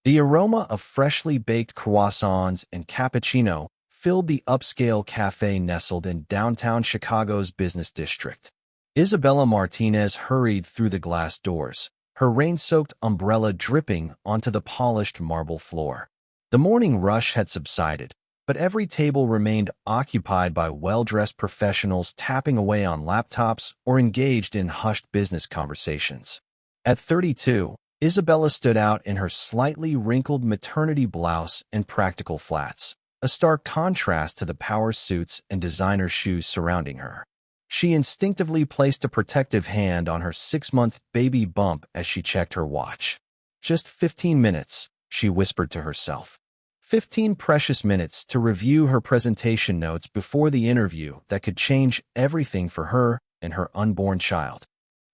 The aroma of freshly baked croissants and cappuccino filled the upscale cafe nestled in downtown Chicago's business district. Isabella Martinez hurried through the glass doors, her rain-soaked umbrella dripping onto the polished marble floor. The morning rush had subsided, but every table remained occupied by well-dressed professionals tapping away on laptops or engaged in hushed business conversations. At 32, Isabella stood out in her slightly wrinkled maternity blouse and practical flats, a stark contrast to the power suits and designer shoes surrounding her. She instinctively placed a protective hand on her 6-month baby bump as she checked her watch. Just 15 minutes, she whispered to herself. 15 precious minutes to review her presentation notes before the interview that could change everything for her and her unborn child.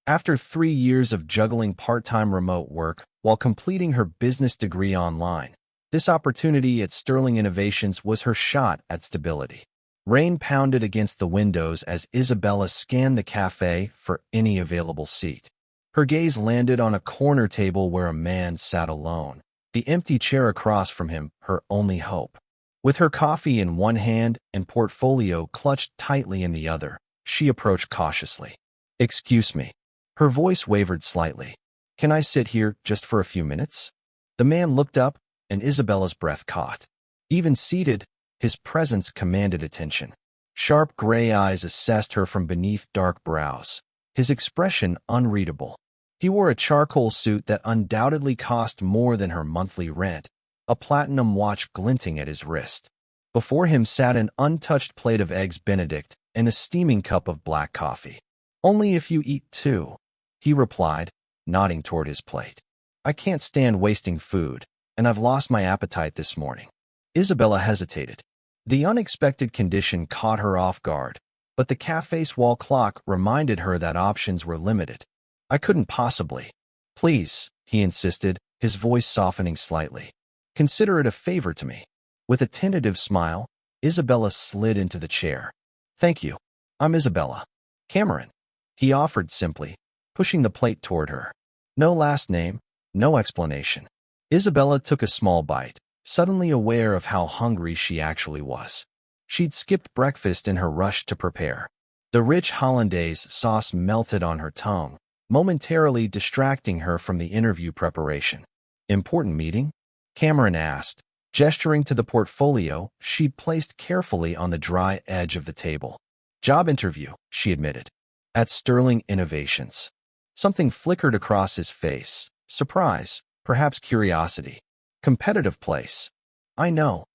After 3 years of juggling part-time remote work while completing her business degree online, this opportunity at Sterling Innovations was her shot at stability. Rain pounded against the windows as Isabella scanned the cafe for any available seat. Her gaze landed on a corner table where a man sat alone, the empty chair across from him her only hope. With her coffee in one hand and portfolio clutched tightly in the other, she approached cautiously. "Excuse me." Her voice wavered slightly. "Can I sit here just for a few minutes?" The man looked up, and Isabella's breath caught. Even seated, his presence commanded attention. Sharp gray eyes assessed her from beneath dark brows, his expression unreadable. He wore a charcoal suit that undoubtedly cost more than her monthly rent, a platinum watch glinting at his wrist. Before him sat an untouched plate of eggs Benedict and a steaming cup of black coffee. "Only if you eat too," he replied, nodding toward his plate. "I can't stand wasting food, and I've lost my appetite this morning." Isabella hesitated. The unexpected condition caught her off guard, but the cafe's wall clock reminded her that options were limited. "I couldn't possibly." "Please," he insisted, his voice softening slightly. "Consider it a favor to me." With a tentative smile, Isabella slid into the chair. "Thank you. I'm Isabella Cameron," he offered simply, pushing the plate toward her. No last name, no explanation. Isabella took a small bite, suddenly aware of how hungry she actually was. She'd skipped breakfast in her rush to prepare. The rich hollandaise sauce melted on her tongue, momentarily distracting her from the interview preparation. "Important meeting?" Cameron asked, gesturing to the portfolio she'd placed carefully on the dry edge of the table. "Job interview," she admitted. "At Sterling Innovations." Something flickered across his face. Surprise, perhaps curiosity. "Competitive place." "I know,"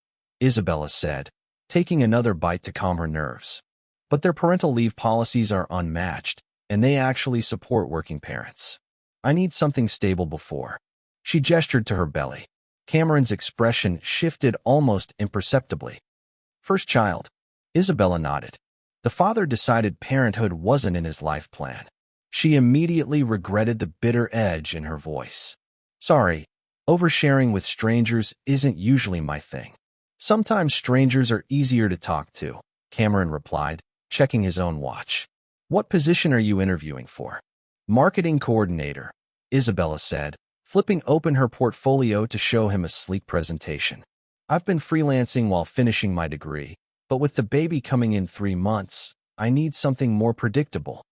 Isabella said, taking another bite to calm her nerves. "But their parental leave policies are unmatched, and they actually support working parents. I need something stable before." She gestured to her belly. Cameron's expression shifted almost imperceptibly. "First child." Isabella nodded. The father decided parenthood wasn't in his life plan. She immediately regretted the bitter edge in her voice. "Sorry, oversharing with strangers isn't usually my thing." "Sometimes strangers are easier to talk to," Cameron replied, checking his own watch. "What position are you interviewing for?" "Marketing coordinator," Isabella said, flipping open her portfolio to show him a sleek presentation. "I've been freelancing while finishing my degree, but with the baby coming in 3 months, I need something more predictable."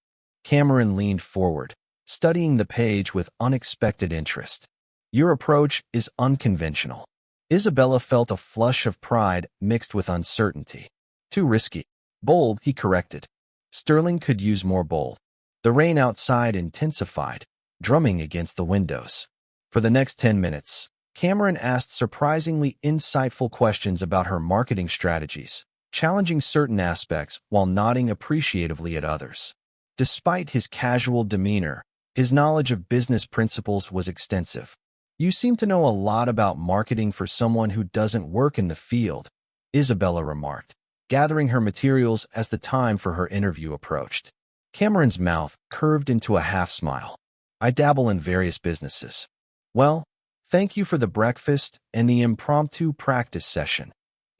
Cameron leaned forward, studying the page with unexpected interest. "Your approach is unconventional." Isabella felt a flush of pride mixed with uncertainty. "Too risky." "Bold," he corrected. Sterling could use more bold. The rain outside intensified, drumming against the windows. For the next 10 minutes, Cameron asked surprisingly insightful questions about her marketing strategies, challenging certain aspects while nodding appreciatively at others. Despite his casual demeanor, his knowledge of business principles was extensive. "You seem to know a lot about marketing for someone who doesn't work in the field," Isabella remarked, gathering her materials as the time for her interview approached. Cameron's mouth curved into a half-smile. "I dabble in various businesses." "Well, thank you for the breakfast and the impromptu practice session,"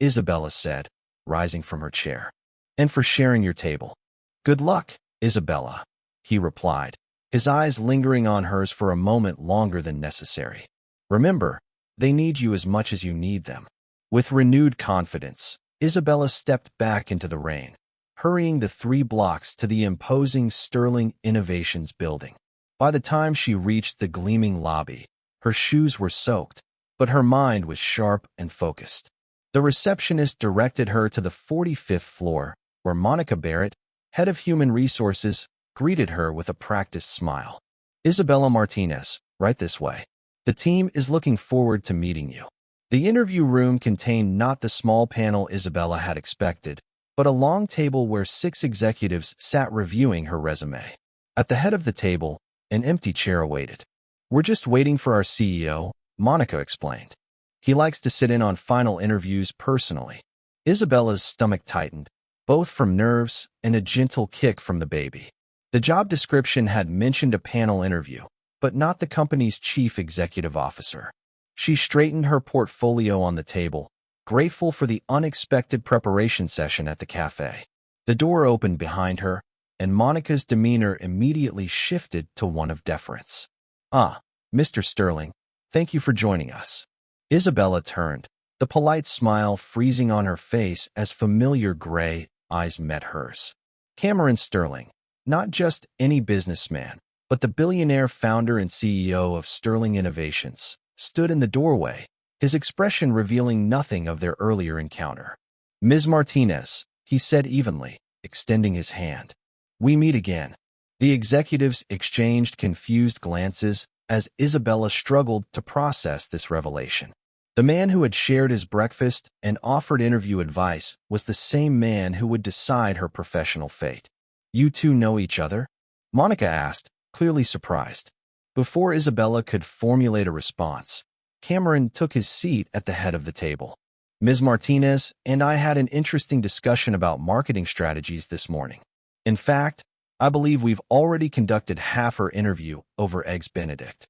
Isabella said, rising from her chair. "And for sharing your table." "Good luck, Isabella," he replied, his eyes lingering on hers for a moment longer than necessary. "Remember, They need you as much as you need them. With renewed confidence, Isabella stepped back into the rain, hurrying the 3 blocks to the imposing Sterling Innovations building. By the time she reached the gleaming lobby, her shoes were soaked, but her mind was sharp and focused. The receptionist directed her to the 45th floor, where Monica Barrett, head of human resources, greeted her with a practiced smile. Isabella Martinez, right this way. The team is looking forward to meeting you. The interview room contained not the small panel Isabella had expected, but a long table where 6 executives sat reviewing her resume. At the head of the table, an empty chair awaited. "We're just waiting for our CEO," Monica explained. "He likes to sit in on final interviews personally." Isabella's stomach tightened, both from nerves and a gentle kick from the baby. The job description had mentioned a panel interview, but not the company's chief executive officer. She straightened her portfolio on the table, grateful for the unexpected preparation session at the cafe. The door opened behind her, and Monica's demeanor immediately shifted to one of deference. "Ah, Mr. Sterling, thank you for joining us." Isabella turned, the polite smile freezing on her face as familiar gray eyes met hers. Cameron Sterling, not just any businessman, but the billionaire founder and CEO of Sterling Innovations, stood in the doorway, his expression revealing nothing of their earlier encounter. "Ms. Martinez," he said evenly, extending his hand. "We meet again." The executives exchanged confused glances as Isabella struggled to process this revelation. The man who had shared his breakfast and offered interview advice was the same man who would decide her professional fate. "You two know each other?" Monica asked, clearly surprised. Before Isabella could formulate a response, Cameron took his seat at the head of the table. "Ms. Martinez and I had an interesting discussion about marketing strategies this morning. In fact, I believe we've already conducted half her interview over Eggs Benedict."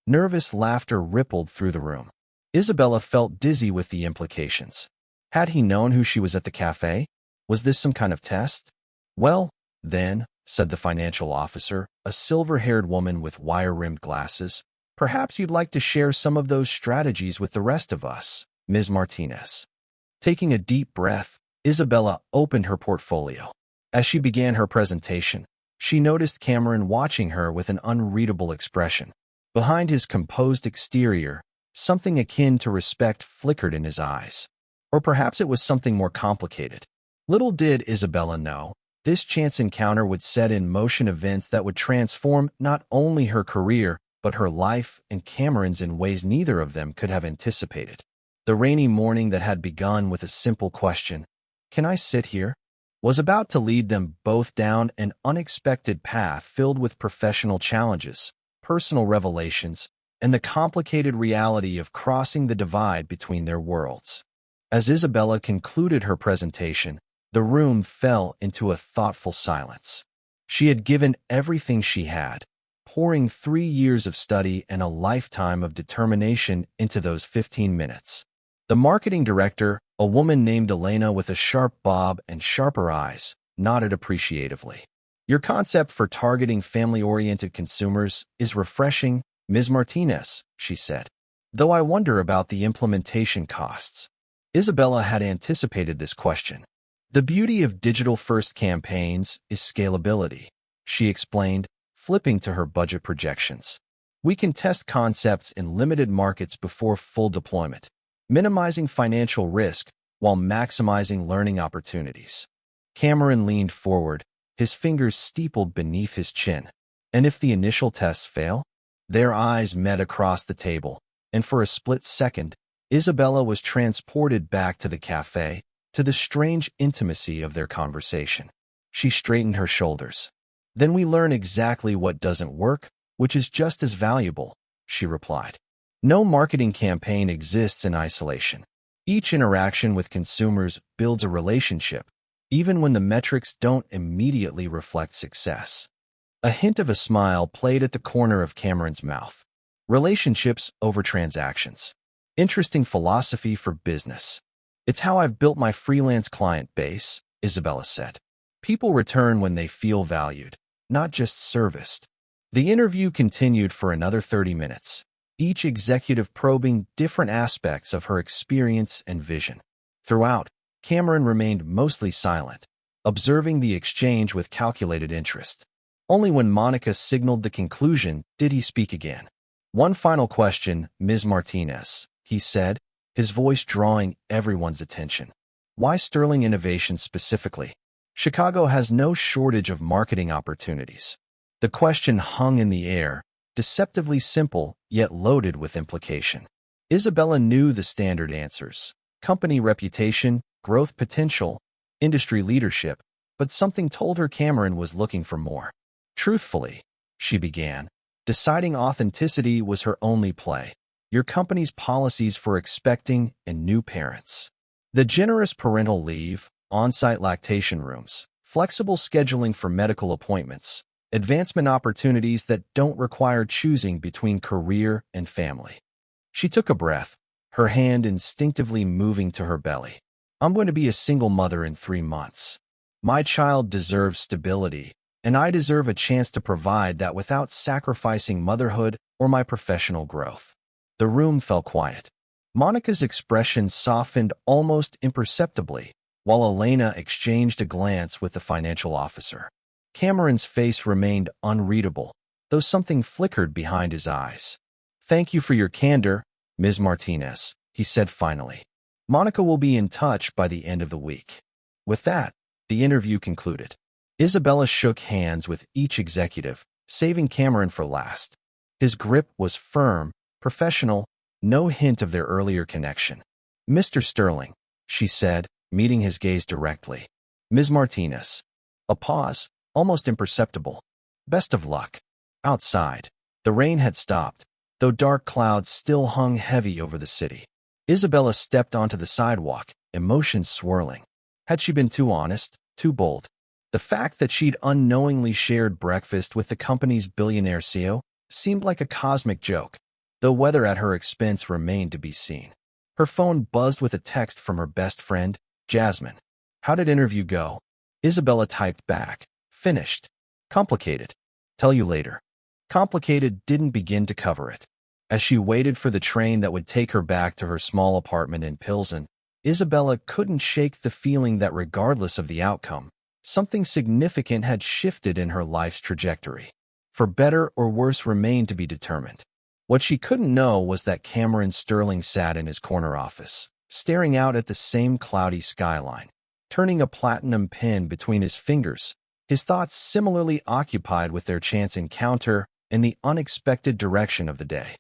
Nervous laughter rippled through the room. Isabella felt dizzy with the implications. Had he known who she was at the cafe? Was this some kind of test? "Well, then," said the financial officer, a silver-haired woman with wire-rimmed glasses, "perhaps you'd like to share some of those strategies with the rest of us, Ms. Martinez." Taking a deep breath, Isabella opened her portfolio. As she began her presentation, she noticed Cameron watching her with an unreadable expression. Behind his composed exterior, something akin to respect flickered in his eyes. Or perhaps it was something more complicated. Little did Isabella know, this chance encounter would set in motion events that would transform not only her career, but her life and Cameron's in ways neither of them could have anticipated. The rainy morning that had begun with a simple question, "Can I sit here?" was about to lead them both down an unexpected path filled with professional challenges, personal revelations, and the complicated reality of crossing the divide between their worlds. As Isabella concluded her presentation, the room fell into a thoughtful silence. She had given everything she had, pouring 3 years of study and a lifetime of determination into those 15 minutes. The marketing director, a woman named Elena with a sharp bob and sharper eyes, nodded appreciatively. "Your concept for targeting family-oriented consumers is refreshing, Ms. Martinez," she said. "Though I wonder about the implementation costs." Isabella had anticipated this question. "The beauty of digital-first campaigns is scalability," she explained, flipping to her budget projections. "We can test concepts in limited markets before full deployment, minimizing financial risk while maximizing learning opportunities." Cameron leaned forward, his fingers steepled beneath his chin. "And if the initial tests fail?" Their eyes met across the table, and for a split second, Isabella was transported back to the cafe, to the strange intimacy of their conversation. She straightened her shoulders. "Then we learn exactly what doesn't work, which is just as valuable," she replied. "No marketing campaign exists in isolation. Each interaction with consumers builds a relationship, even when the metrics don't immediately reflect success." A hint of a smile played at the corner of Cameron's mouth. "Relationships over transactions. Interesting philosophy for business. It's how I've built my freelance client base," Isabella said. "People return when they feel valued, not just serviced." The interview continued for another 30 minutes. each executive probing different aspects of her experience and vision. Throughout, Cameron remained mostly silent, observing the exchange with calculated interest. Only when Monica signaled the conclusion did he speak again. "One final question, Ms. Martinez," he said, his voice drawing everyone's attention. "Why Sterling Innovations specifically? Chicago has no shortage of marketing opportunities." The question hung in the air, deceptively simple, yet loaded with implication. Isabella knew the standard answers: company reputation, growth potential, industry leadership, but something told her Cameron was looking for more. "Truthfully," she began, deciding authenticity was her only play. "Your company's policies for expecting and new parents. The generous parental leave, on-site lactation rooms, flexible scheduling for medical appointments, advancement opportunities that don't require choosing between career and family." She took a breath, her hand instinctively moving to her belly. "I'm going to be a single mother in 3 months. My child deserves stability, and I deserve a chance to provide that without sacrificing motherhood or my professional growth." The room fell quiet. Monica's expression softened almost imperceptibly, while Elena exchanged a glance with the financial officer. Cameron's face remained unreadable, though something flickered behind his eyes. "Thank you for your candor, Ms. Martinez," he said finally. "Monica will be in touch by the end of the week." With that, the interview concluded. Isabella shook hands with each executive, saving Cameron for last. His grip was firm, professional, no hint of their earlier connection. "Mr. Sterling," she said, meeting his gaze directly. "Ms. Martinez." A pause, almost imperceptible. "Best of luck." Outside, the rain had stopped, though dark clouds still hung heavy over the city. Isabella stepped onto the sidewalk, emotions swirling. Had she been too honest, too bold? The fact that she'd unknowingly shared breakfast with the company's billionaire CEO seemed like a cosmic joke, though whether at her expense remained to be seen. Her phone buzzed with a text from her best friend, Jasmine. "How did interview go?" Isabella typed back. "Finished. Complicated. Tell you later." Complicated didn't begin to cover it. As she waited for the train that would take her back to her small apartment in Pilsen, Isabella couldn't shake the feeling that regardless of the outcome, something significant had shifted in her life's trajectory. For better or worse remained to be determined. What she couldn't know was that Cameron Sterling sat in his corner office, staring out at the same cloudy skyline, turning a platinum pen between his fingers, his thoughts similarly occupied with their chance encounter and the unexpected direction of the day.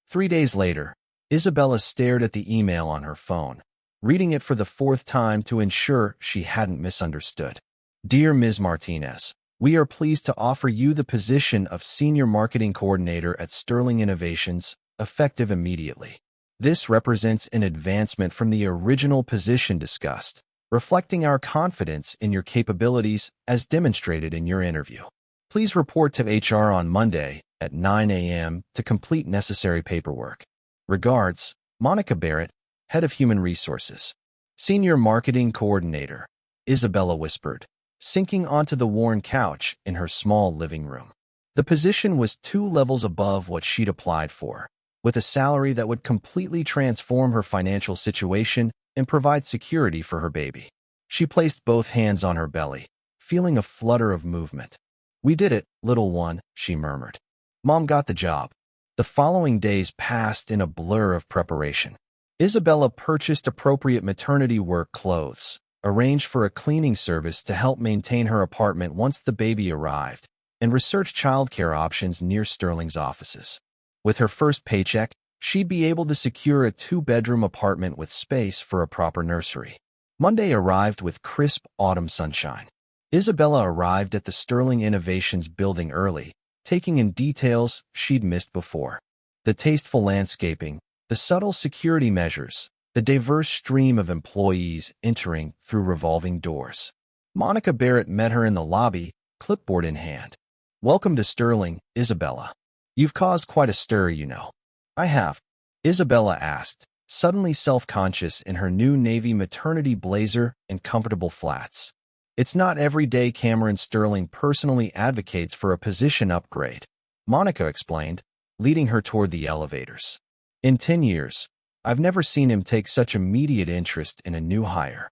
3 days later, Isabella stared at the email on her phone, reading it for the 4th time to ensure she hadn't misunderstood. "Dear Ms. Martinez, we are pleased to offer you the position of Senior Marketing Coordinator at Sterling Innovations, effective immediately. This represents an advancement from the original position discussed, reflecting our confidence in your capabilities as demonstrated in your interview. Please report to HR on Monday at 9 a.m. to complete necessary paperwork. Regards, Monica Barrett, Head of Human Resources." "Senior Marketing Coordinator," Isabella whispered, sinking onto the worn couch in her small living room. The position was 2 levels above what she'd applied for, with a salary that would completely transform her financial situation and provide security for her baby. She placed both hands on her belly, feeling a flutter of movement. "We did it, little one," she murmured. "Mom got the job." The following days passed in a blur of preparation. Isabella purchased appropriate maternity work clothes, arranged for a cleaning service to help maintain her apartment once the baby arrived, and researched childcare options near Sterling's offices. With her first paycheck, she'd be able to secure a 2-bedroom apartment with space for a proper nursery. Monday arrived with crisp autumn sunshine. Isabella arrived at the Sterling Innovations building early, taking in details she'd missed before. The tasteful landscaping, the subtle security measures, the diverse stream of employees entering through revolving doors. Monica Barrett met her in the lobby, clipboard in hand. "Welcome to Sterling, Isabella. You've caused quite a stir, you know." "I have?" Isabella asked, suddenly self-conscious in her new navy maternity blazer and comfortable flats. "It's not every day Cameron Sterling personally advocates for a position upgrade," Monica explained. leading her toward the elevators. In 10 years, I've never seen him take such immediate interest in a new hire.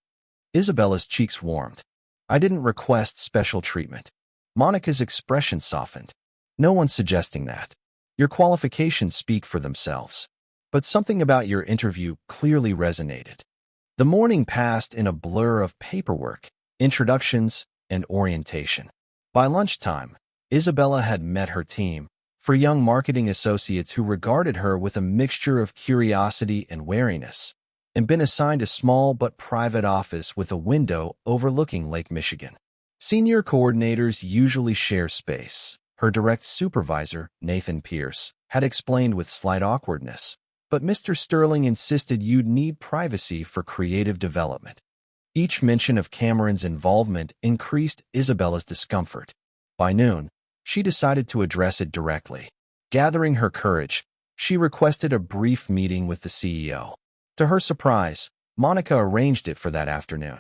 Isabella's cheeks warmed. I didn't request special treatment. Monica's expression softened. No one's suggesting that. Your qualifications speak for themselves. But something about your interview clearly resonated. The morning passed in a blur of paperwork, introductions, and orientation. By lunchtime, Isabella had met her team, for young marketing associates who regarded her with a mixture of curiosity and wariness, and been assigned a small but private office with a window overlooking Lake Michigan. Senior coordinators usually share space. Her direct supervisor, Nathan Pierce, had explained with slight awkwardness, but Mr. Sterling insisted you'd need privacy for creative development. Each mention of Cameron's involvement increased Isabella's discomfort. By noon, she decided to address it directly. Gathering her courage, she requested a brief meeting with the CEO. To her surprise, Monica arranged it for that afternoon.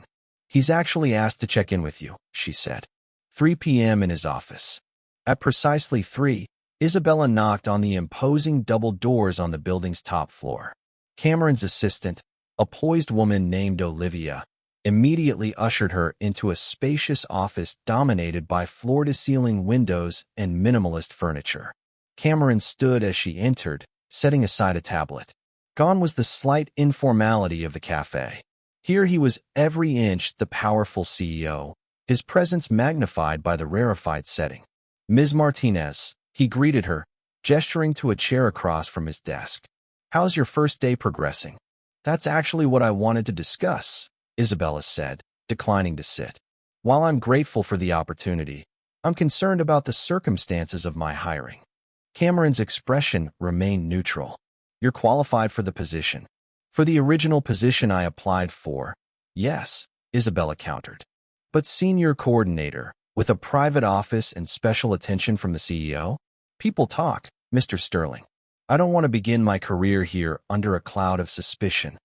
He's actually asked to check in with you, she said. 3 p.m. in his office. At precisely 3, Isabella knocked on the imposing double doors on the building's top floor. Cameron's assistant, a poised woman named Olivia, immediately ushered her into a spacious office dominated by floor-to-ceiling windows and minimalist furniture. Cameron stood as she entered, setting aside a tablet. Gone was the slight informality of the cafe. Here he was every inch the powerful CEO, his presence magnified by the rarefied setting. Ms. Martinez, he greeted her, gesturing to a chair across from his desk. How's your first day progressing? That's actually what I wanted to discuss, Isabella said, declining to sit. While I'm grateful for the opportunity, I'm concerned about the circumstances of my hiring. Cameron's expression remained neutral. You're qualified for the position. For the original position I applied for, yes, Isabella countered. But senior coordinator, with a private office and special attention from the CEO? People talk, Mr. Sterling. I don't want to begin my career here under a cloud of suspicion.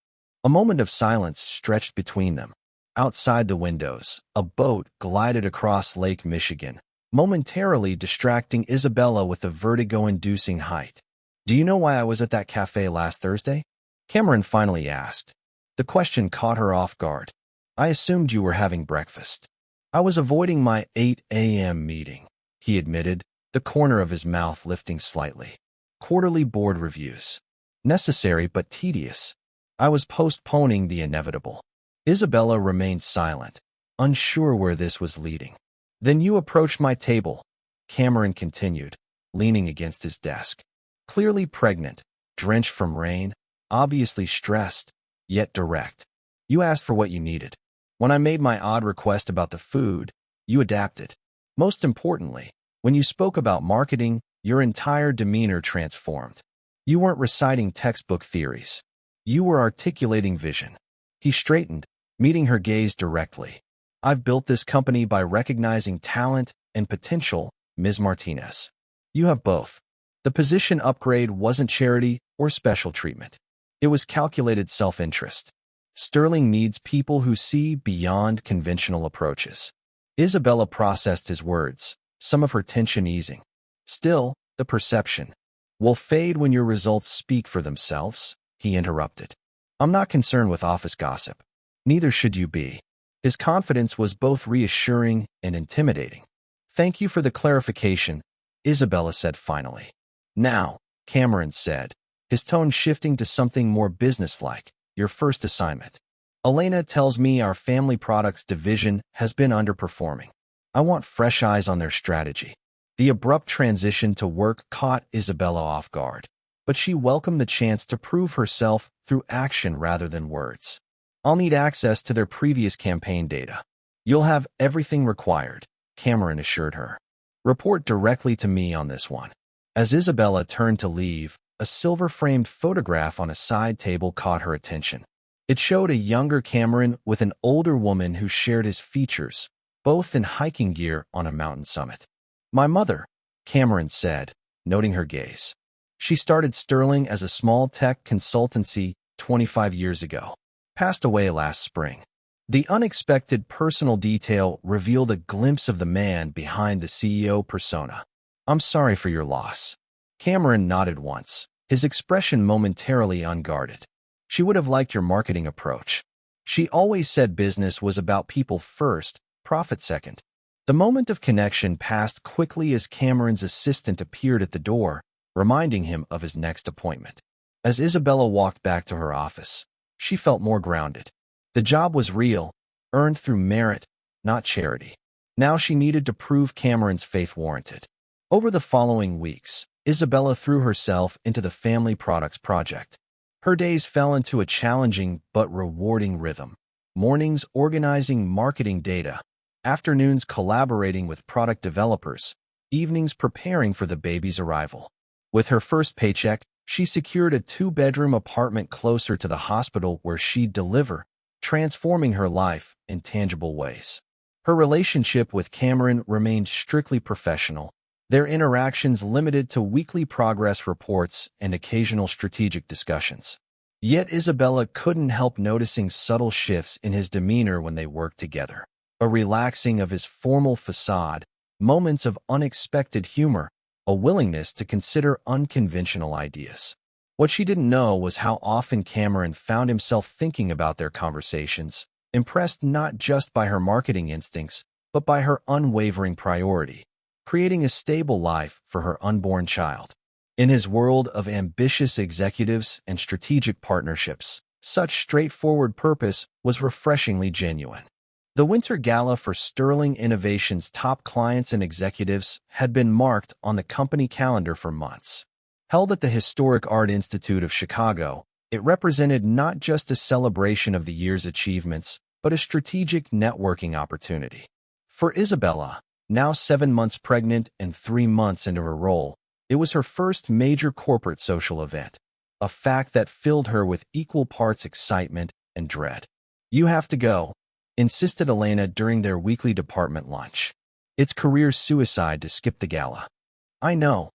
A moment of silence stretched between them. Outside the windows, a boat glided across Lake Michigan, momentarily distracting Isabella with a vertigo-inducing height. Do you know why I was at that cafe last Thursday? Cameron finally asked. The question caught her off guard. I assumed you were having breakfast. I was avoiding my 8 a.m. meeting, he admitted, the corner of his mouth lifting slightly. Quarterly board reviews. Necessary but tedious. I was postponing the inevitable. Isabella remained silent, unsure where this was leading. Then you approached my table, Cameron continued, leaning against his desk. Clearly pregnant, drenched from rain, obviously stressed, yet direct. You asked for what you needed. When I made my odd request about the food, you adapted. Most importantly, when you spoke about marketing, your entire demeanor transformed. You weren't reciting textbook theories. You were articulating vision. He straightened, meeting her gaze directly. I've built this company by recognizing talent and potential, Ms. Martinez. You have both. The position upgrade wasn't charity or special treatment. It was calculated self-interest. Sterling needs people who see beyond conventional approaches. Isabella processed his words, some of her tension easing. Still, the perception will fade when your results speak for themselves, he interrupted. I'm not concerned with office gossip. Neither should you be. His confidence was both reassuring and intimidating. Thank you for the clarification, Isabella said finally. Now, Cameron said, his tone shifting to something more businesslike. Your first assignment. Elena tells me our family products division has been underperforming. I want fresh eyes on their strategy. The abrupt transition to work caught Isabella off guard, but she welcomed the chance to prove herself through action rather than words. I'll need access to their previous campaign data. You'll have everything required, Cameron assured her. Report directly to me on this one. As Isabella turned to leave, a silver-framed photograph on a side table caught her attention. It showed a younger Cameron with an older woman who shared his features, both in hiking gear on a mountain summit. My mother, Cameron said, noting her gaze. She started Sterling as a small tech consultancy 25 years ago. Passed away last spring. The unexpected personal detail revealed a glimpse of the man behind the CEO persona. I'm sorry for your loss. Cameron nodded once, his expression momentarily unguarded. She would have liked your marketing approach. She always said business was about people first, profit second. The moment of connection passed quickly as Cameron's assistant appeared at the door, reminding him of his next appointment. As Isabella walked back to her office, she felt more grounded. The job was real, earned through merit, not charity. Now she needed to prove Cameron's faith warranted. Over the following weeks, Isabella threw herself into the family products project. Her days fell into a challenging but rewarding rhythm. Mornings organizing marketing data, afternoons collaborating with product developers, evenings preparing for the baby's arrival. With her first paycheck, she secured a 2-bedroom apartment closer to the hospital where she'd deliver, transforming her life in tangible ways. Her relationship with Cameron remained strictly professional, their interactions limited to weekly progress reports and occasional strategic discussions. Yet Isabella couldn't help noticing subtle shifts in his demeanor when they worked together. A relaxing of his formal facade, moments of unexpected humor, a willingness to consider unconventional ideas. What she didn't know was how often Cameron found himself thinking about their conversations, impressed not just by her marketing instincts, but by her unwavering priority, creating a stable life for her unborn child. In his world of ambitious executives and strategic partnerships, such straightforward purpose was refreshingly genuine. The Winter Gala for Sterling Innovation's top clients and executives had been marked on the company calendar for months. Held at the Historic Art Institute of Chicago, it represented not just a celebration of the year's achievements, but a strategic networking opportunity. For Isabella, now 7 months pregnant and 3 months into her role, it was her first major corporate social event, a fact that filled her with equal parts excitement and dread. "You have to go," insisted Elena during their weekly department lunch. "It's career suicide to skip the gala." "I know,"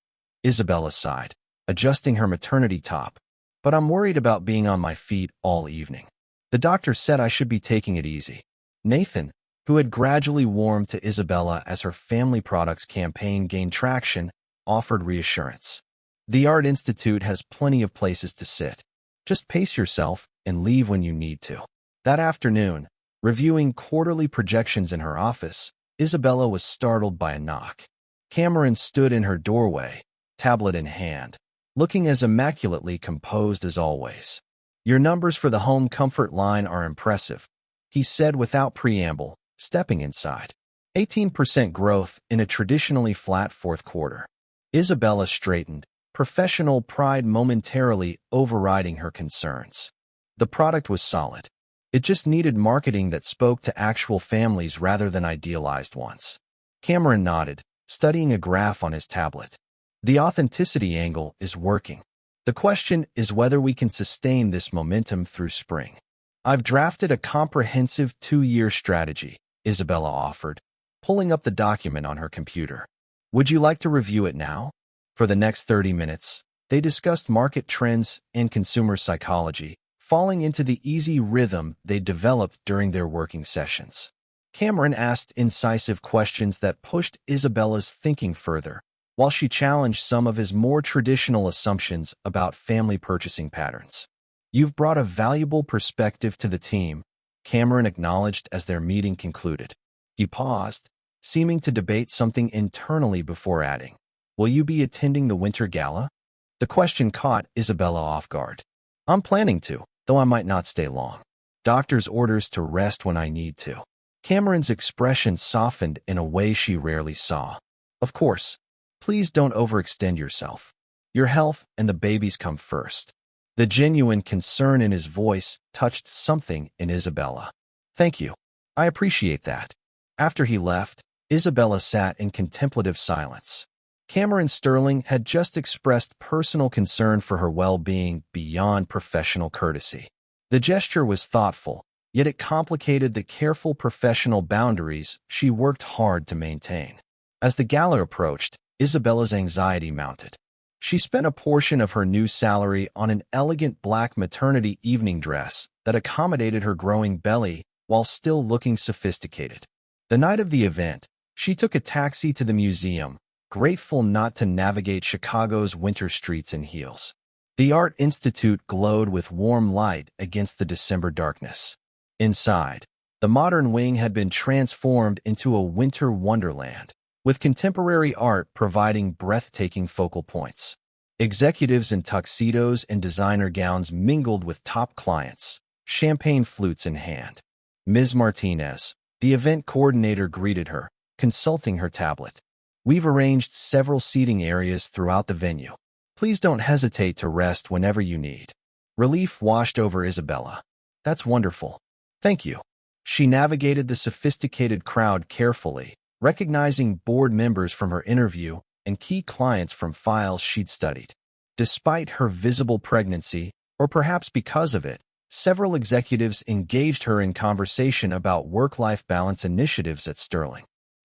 Isabella sighed, adjusting her maternity top, "but I'm worried about being on my feet all evening. The doctor said I should be taking it easy." Nathan, who had gradually warmed to Isabella as her family products campaign gained traction, offered reassurance. "The Art Institute has plenty of places to sit. Just pace yourself and leave when you need to." That afternoon, reviewing quarterly projections in her office, Isabella was startled by a knock. Cameron stood in her doorway, tablet in hand, looking as immaculately composed as always. "Your numbers for the home comfort line are impressive," he said without preamble, stepping inside. 18% growth in a traditionally flat fourth quarter. Isabella straightened, professional pride momentarily overriding her concerns. The product was solid. It just needed marketing that spoke to actual families rather than idealized ones. Cameron nodded, studying a graph on his tablet. "The authenticity angle is working. The question is whether we can sustain this momentum through spring. I've drafted a comprehensive 2-year strategy," Isabella offered, pulling up the document on her computer. "Would you like to review it now?" For the next 30 minutes, they discussed market trends and consumer psychology, falling into the easy rhythm they developed during their working sessions. Cameron asked incisive questions that pushed Isabella's thinking further, while she challenged some of his more traditional assumptions about family purchasing patterns. "You've brought a valuable perspective to the team," Cameron acknowledged as their meeting concluded. He paused, seeming to debate something internally before adding, "Will you be attending the Winter Gala?" The question caught Isabella off guard. "I'm planning to, though I might not stay long. Doctor's orders to rest when I need to." Cameron's expression softened in a way she rarely saw. "Of course. Please don't overextend yourself. Your health and the baby's come first." The genuine concern in his voice touched something in Isabella. "Thank you. I appreciate that." After he left, Isabella sat in contemplative silence. Cameron Sterling had just expressed personal concern for her well-being beyond professional courtesy. The gesture was thoughtful, yet it complicated the careful professional boundaries she worked hard to maintain. As the gala approached, Isabella's anxiety mounted. She spent a portion of her new salary on an elegant black maternity evening dress that accommodated her growing belly while still looking sophisticated. The night of the event, she took a taxi to the museum, grateful not to navigate Chicago's winter streets in heels. The Art Institute glowed with warm light against the December darkness. Inside, the modern wing had been transformed into a winter wonderland, with contemporary art providing breathtaking focal points. Executives in tuxedos and designer gowns mingled with top clients, champagne flutes in hand. Ms. Martinez, the event coordinator, greeted her, consulting her tablet. We've arranged several seating areas throughout the venue. Please don't hesitate to rest whenever you need. Relief washed over Isabella. That's wonderful. Thank you. She navigated the sophisticated crowd carefully, recognizing board members from her interview and key clients from files she'd studied. Despite her visible pregnancy, or perhaps because of it, several executives engaged her in conversation about work-life balance initiatives at Sterling.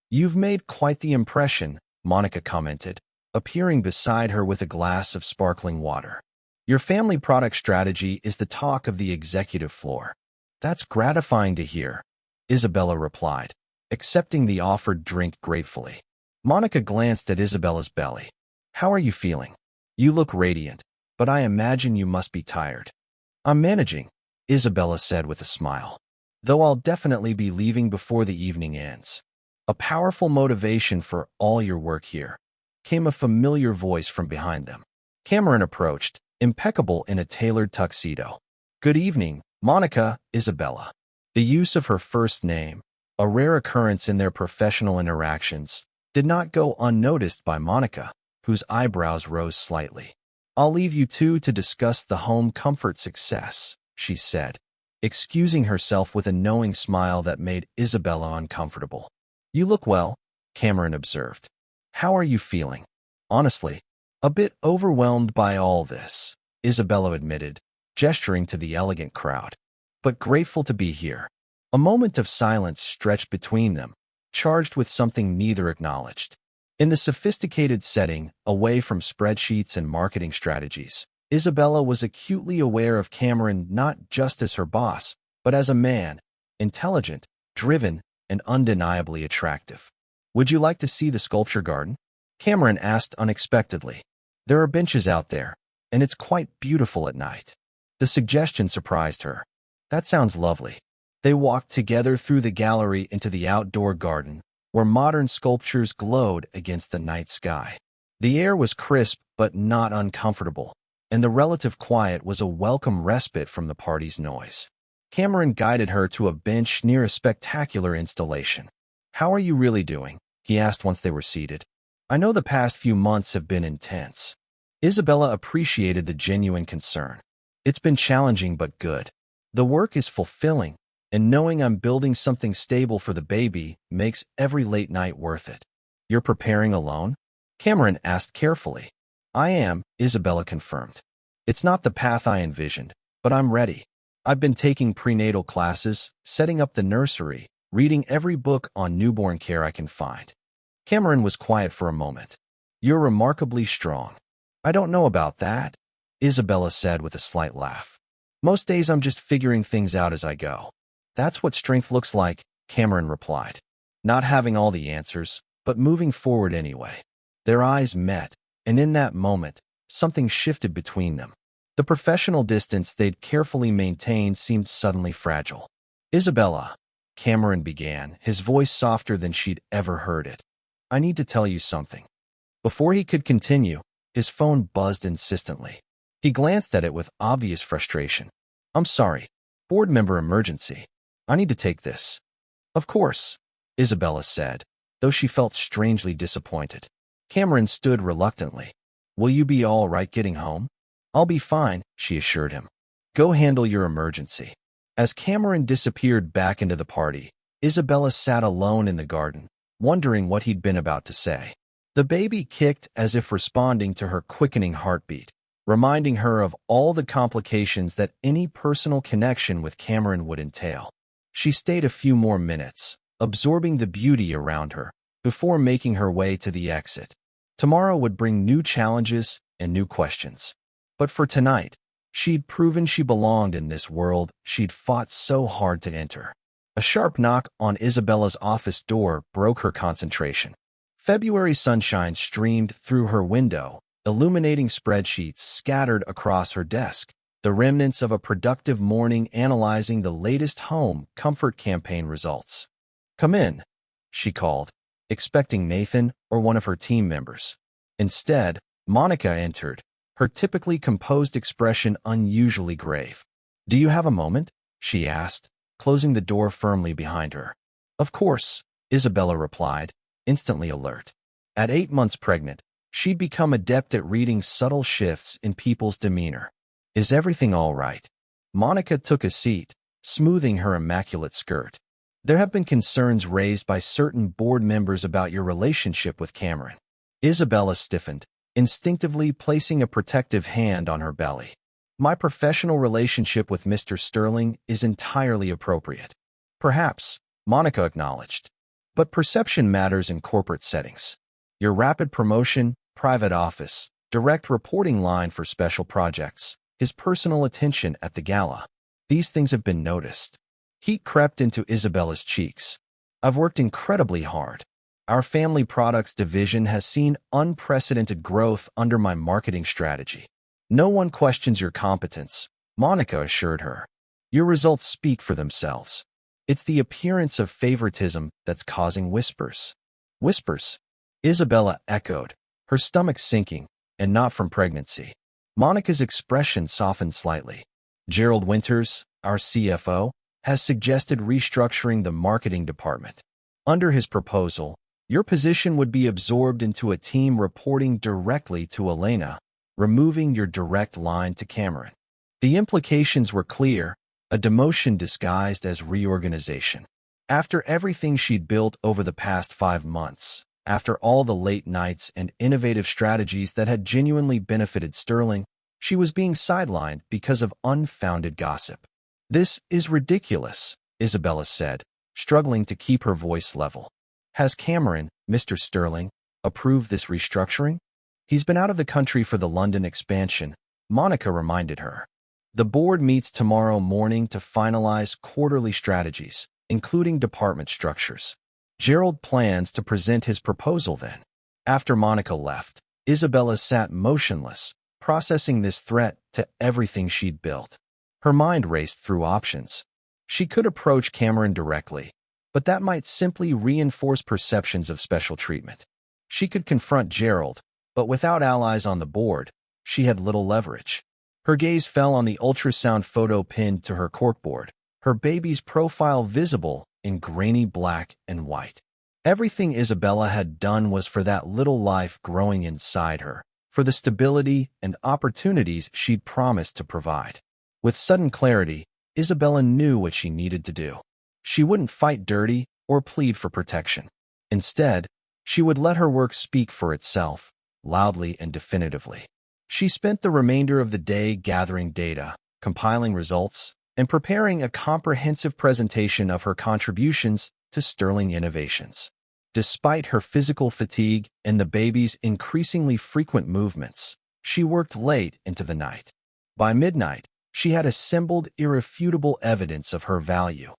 You've made quite the impression, Monica commented, appearing beside her with a glass of sparkling water. Your family product strategy is the talk of the executive floor. That's gratifying to hear, Isabella replied, accepting the offered drink gratefully. Monica glanced at Isabella's belly. How are you feeling? You look radiant, but I imagine you must be tired. I'm managing, Isabella said with a smile. Though I'll definitely be leaving before the evening ends. A powerful motivation for all your work here, came a familiar voice from behind them. Cameron approached, impeccable in a tailored tuxedo. Good evening, Monica, Isabella. The use of her first name, a rare occurrence in their professional interactions, did not go unnoticed by Monica, whose eyebrows rose slightly. I'll leave you two to discuss the home comfort success, she said, excusing herself with a knowing smile that made Isabella uncomfortable. You look well, Cameron observed. How are you feeling? Honestly, a bit overwhelmed by all this, Isabella admitted, gesturing to the elegant crowd. But grateful to be here. A moment of silence stretched between them, charged with something neither acknowledged. In the sophisticated setting, away from spreadsheets and marketing strategies, Isabella was acutely aware of Cameron not just as her boss, but as a man, intelligent, driven, and undeniably attractive. Would you like to see the sculpture garden? Cameron asked unexpectedly. There are benches out there, and it's quite beautiful at night. The suggestion surprised her. That sounds lovely. They walked together through the gallery into the outdoor garden, where modern sculptures glowed against the night sky. The air was crisp but not uncomfortable, and the relative quiet was a welcome respite from the party's noise. Cameron guided her to a bench near a spectacular installation. How are you really doing? He asked once they were seated. I know the past few months have been intense. Isabella appreciated the genuine concern. It's been challenging but good. The work is fulfilling, and knowing I'm building something stable for the baby makes every late night worth it. You're preparing alone? Cameron asked carefully. I am, Isabella confirmed. It's not the path I envisioned, but I'm ready. I've been taking prenatal classes, setting up the nursery, reading every book on newborn care I can find. Cameron was quiet for a moment. You're remarkably strong. I don't know about that, Isabella said with a slight laugh. Most days I'm just figuring things out as I go. That's what strength looks like, Cameron replied. Not having all the answers, but moving forward anyway. Their eyes met, and in that moment, something shifted between them. The professional distance they'd carefully maintained seemed suddenly fragile. Isabella, Cameron began, his voice softer than she'd ever heard it. I need to tell you something. Before he could continue, his phone buzzed insistently. He glanced at it with obvious frustration. I'm sorry. Board member emergency. I need to take this. Of course, Isabella said, though she felt strangely disappointed. Cameron stood reluctantly. Will you be all right getting home? I'll be fine, she assured him. Go handle your emergency. As Cameron disappeared back into the party, Isabella sat alone in the garden, wondering what he'd been about to say. The baby kicked as if responding to her quickening heartbeat, reminding her of all the complications that any personal connection with Cameron would entail. She stayed a few more minutes, absorbing the beauty around her, before making her way to the exit. Tomorrow would bring new challenges and new questions. But for tonight, she'd proven she belonged in this world she'd fought so hard to enter. A sharp knock on Isabella's office door broke her concentration. February sunshine streamed through her window, illuminating spreadsheets scattered across her desk, the remnants of a productive morning analyzing the latest home comfort campaign results. "Come in," she called, expecting Nathan or one of her team members. Instead, Monica entered, her typically composed expression unusually grave. "Do you have a moment?" she asked, closing the door firmly behind her. "Of course," Isabella replied, instantly alert. At 8 months pregnant, she'd become adept at reading subtle shifts in people's demeanor. "Is everything all right?" Monica took a seat, smoothing her immaculate skirt. "There have been concerns raised by certain board members about your relationship with Cameron." Isabella stiffened, instinctively placing a protective hand on her belly. "My professional relationship with Mr. Sterling is entirely appropriate." "Perhaps," Monica acknowledged. "But perception matters in corporate settings. Your rapid promotion, private office, direct reporting line for special projects, his personal attention at the gala. These things have been noticed." Heat crept into Isabella's cheeks. "I've worked incredibly hard. Our family products division has seen unprecedented growth under my marketing strategy. No one questions your competence," Monica assured her. "Your results speak for themselves. It's the appearance of favoritism that's causing whispers." "Whispers?" Isabella echoed, her stomach sinking, and not from pregnancy. Monica's expression softened slightly. "Gerald Winters, our CFO, has suggested restructuring the marketing department. Under his proposal, your position would be absorbed into a team reporting directly to Elena, removing your direct line to Cameron." The implications were clear, a demotion disguised as reorganization. After everything she'd built over the past 5 months, after all the late nights and innovative strategies that had genuinely benefited Sterling, she was being sidelined because of unfounded gossip. "This is ridiculous," Isabella said, struggling to keep her voice level. "Has Cameron, Mr. Sterling, approved this restructuring?" "He's been out of the country for the London expansion," Monica reminded her. "The board meets tomorrow morning to finalize quarterly strategies, including department structures. Gerald plans to present his proposal then." After Monica left, Isabella sat motionless, processing this threat to everything she'd built. Her mind raced through options. She could approach Cameron directly, but that might simply reinforce perceptions of special treatment. She could confront Gerald, but without allies on the board, she had little leverage. Her gaze fell on the ultrasound photo pinned to her corkboard, her baby's profile visible in grainy black and white. Everything Isabella had done was for that little life growing inside her, for the stability and opportunities she'd promised to provide. With sudden clarity, Isabella knew what she needed to do. She wouldn't fight dirty or plead for protection. Instead, she would let her work speak for itself, loudly and definitively. She spent the remainder of the day gathering data, compiling results, and preparing a comprehensive presentation of her contributions to Sterling Innovations. Despite her physical fatigue and the baby's increasingly frequent movements, she worked late into the night. By midnight, she had assembled irrefutable evidence of her value,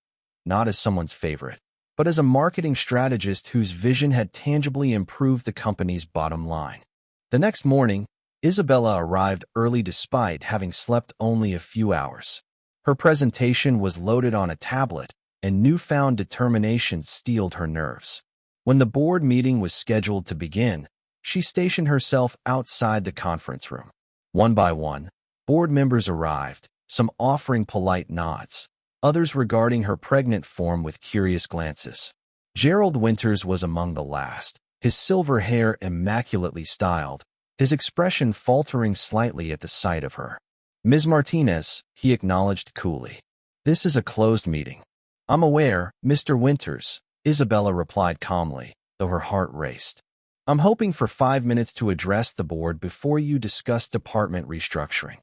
not as someone's favorite, but as a marketing strategist whose vision had tangibly improved the company's bottom line. The next morning, Isabella arrived early despite having slept only a few hours. Her presentation was loaded on a tablet, and newfound determination steeled her nerves. When the board meeting was scheduled to begin, she stationed herself outside the conference room. One by one, board members arrived, some offering polite nods, others regarding her pregnant form with curious glances. Gerald Winters was among the last, his silver hair immaculately styled, his expression faltering slightly at the sight of her. "Ms. Martinez," he acknowledged coolly. "This is a closed meeting." "I'm aware, Mr. Winters," Isabella replied calmly, though her heart raced. "I'm hoping for 5 minutes to address the board before you discuss department restructuring."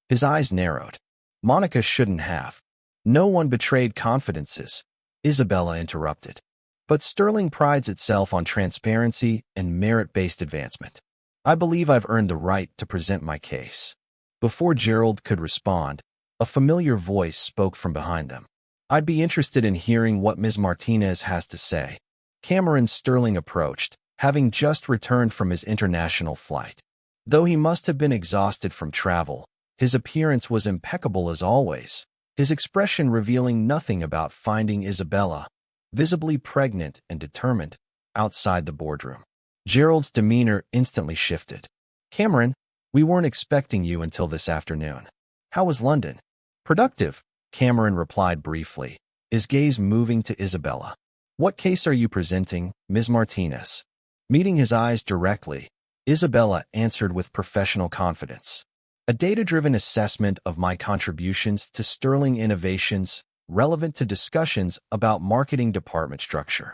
His eyes narrowed. Monica shouldn't have. "No one betrayed confidences," Isabella interrupted. "But Sterling prides itself on transparency and merit-based advancement. I believe I've earned the right to present my case." Before Gerald could respond, a familiar voice spoke from behind them. "I'd be interested in hearing what Ms. Martinez has to say." Cameron Sterling approached, having just returned from his international flight. Though he must have been exhausted from travel, his appearance was impeccable as always, his expression revealing nothing about finding Isabella, visibly pregnant and determined, outside the boardroom. Gerald's demeanor instantly shifted. "Cameron, we weren't expecting you until this afternoon. How was London?" "Productive," Cameron replied briefly, his gaze moving to Isabella. "What case are you presenting, Ms. Martinez?" Meeting his eyes directly, Isabella answered with professional confidence. "A data-driven assessment of my contributions to Sterling Innovations, relevant to discussions about marketing department structure."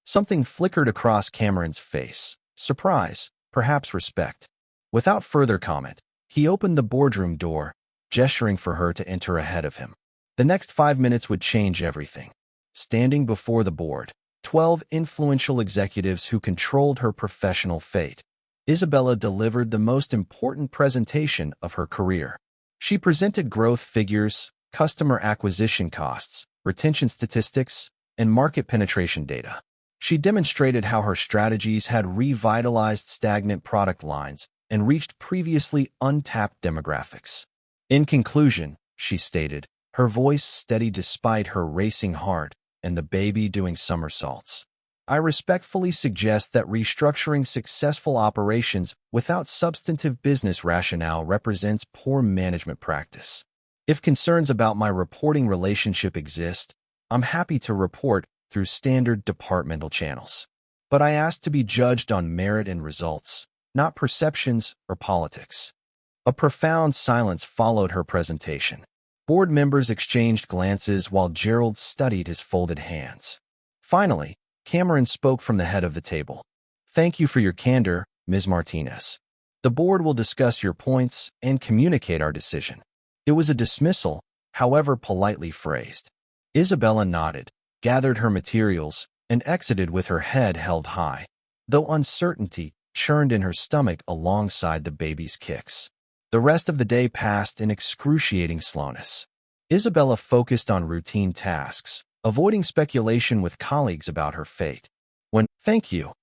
Something flickered across Cameron's face. Surprise, perhaps respect. Without further comment, he opened the boardroom door, gesturing for her to enter ahead of him. The next 5 minutes would change everything. Standing before the board, 12 influential executives who controlled her professional fate, Isabella delivered the most important presentation of her career. She presented growth figures, customer acquisition costs, retention statistics, and market penetration data. She demonstrated how her strategies had revitalized stagnant product lines and reached previously untapped demographics. In conclusion, she stated, her voice steady despite her racing heart and the baby doing somersaults, "I respectfully suggest that restructuring successful operations without substantive business rationale represents poor management practice. If concerns about my reporting relationship exist, I'm happy to report through standard departmental channels. But I ask to be judged on merit and results, not perceptions or politics." A profound silence followed her presentation. Board members exchanged glances while Gerald studied his folded hands. Finally, Cameron spoke from the head of the table. "Thank you for your candor, Ms. Martinez. The board will discuss your points and communicate our decision." It was a dismissal, however politely phrased. Isabella nodded, gathered her materials, and exited with her head held high, though uncertainty churned in her stomach alongside the baby's kicks. The rest of the day passed in excruciating slowness. Isabella focused on routine tasks, avoiding speculation with colleagues about her fate. "Thank you,"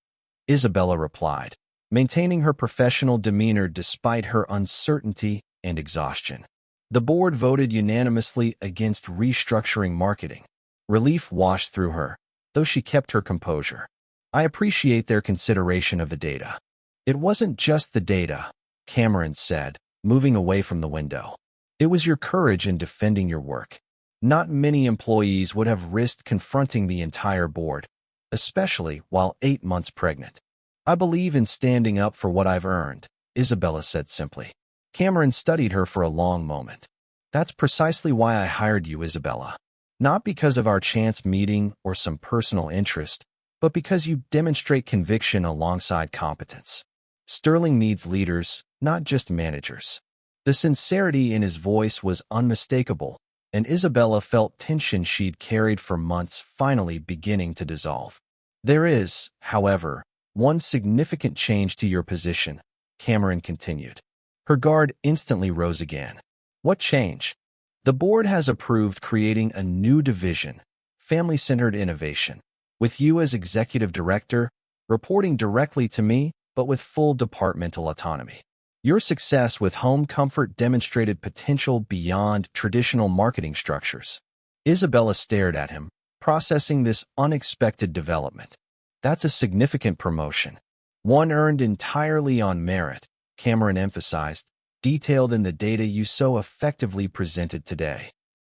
Isabella replied, maintaining her professional demeanor despite her uncertainty and exhaustion. The board voted unanimously against restructuring marketing. Relief washed through her, though she kept her composure. "I appreciate their consideration of the data." "It wasn't just the data," Cameron said, moving away from the window. "It was your courage in defending your work. Not many employees would have risked confronting the entire board, especially while 8 months pregnant." "I believe in standing up for what I've earned," Isabella said simply. Cameron studied her for a long moment. "That's precisely why I hired you, Isabella. Not because of our chance meeting or some personal interest, but because you demonstrate conviction alongside competence. Sterling needs leaders, not just managers." The sincerity in his voice was unmistakable, and Isabella felt tension she'd carried for months finally beginning to dissolve. "There is, however, one significant change to your position," Cameron continued. Her guard instantly rose again. "What change?" "The board has approved creating a new division, Family-Centered Innovation, with you as executive director, reporting directly to me, but with full departmental autonomy. Your success with home comfort demonstrated potential beyond traditional marketing structures." Isabella stared at him, processing this unexpected development. "That's a significant promotion. One earned entirely on merit," Cameron emphasized, "detailed in the data you so effectively presented today."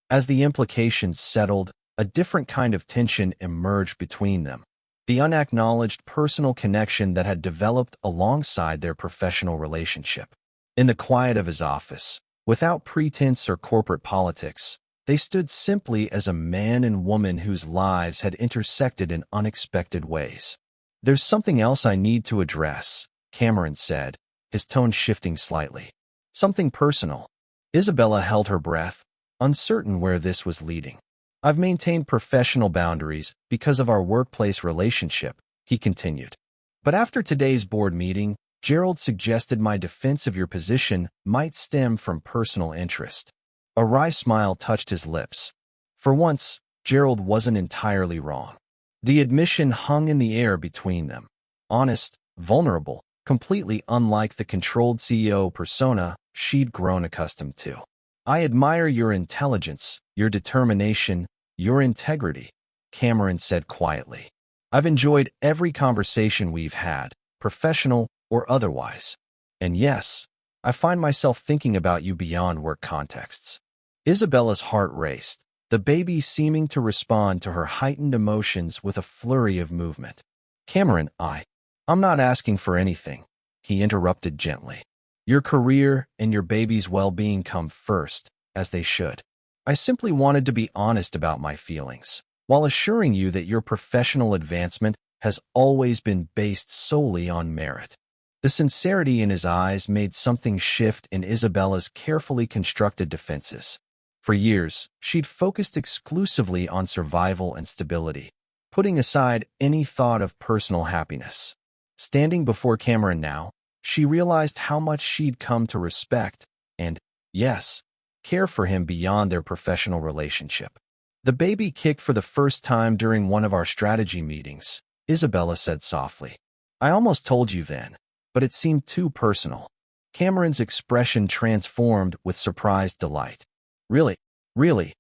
As the implications settled, a different kind of tension emerged between them. The unacknowledged personal connection that had developed alongside their professional relationship. In the quiet of his office, without pretense or corporate politics, they stood simply as a man and woman whose lives had intersected in unexpected ways. "There's something else I need to address," Cameron said, his tone shifting slightly. "Something personal." Isabella held her breath, uncertain where this was leading. "I've maintained professional boundaries because of our workplace relationship," he continued. "But after today's board meeting, Gerald suggested my defense of your position might stem from personal interest." A wry smile touched his lips. For once, Gerald wasn't entirely wrong. The admission hung in the air between them. honest, vulnerable, completely unlike the controlled CEO persona she'd grown accustomed to. I admire your intelligence, your determination, your integrity, Cameron said quietly. I've enjoyed every conversation we've had, professional or otherwise. And yes, I find myself thinking about you beyond work contexts. Isabella's heart raced, the baby seeming to respond to her heightened emotions with a flurry of movement. Cameron, I'm not asking for anything, he interrupted gently. Your career and your baby's well-being come first, as they should. I simply wanted to be honest about my feelings, while assuring you that your professional advancement has always been based solely on merit. The sincerity in his eyes made something shift in Isabella's carefully constructed defenses. For years, she'd focused exclusively on survival and stability, putting aside any thought of personal happiness. Standing before Cameron now, she realized how much she'd come to respect and, yes, care for him beyond their professional relationship. The baby kicked for the first time during one of our strategy meetings, Isabella said softly. I almost told you then, but it seemed too personal. Cameron's expression transformed with surprised delight. Really,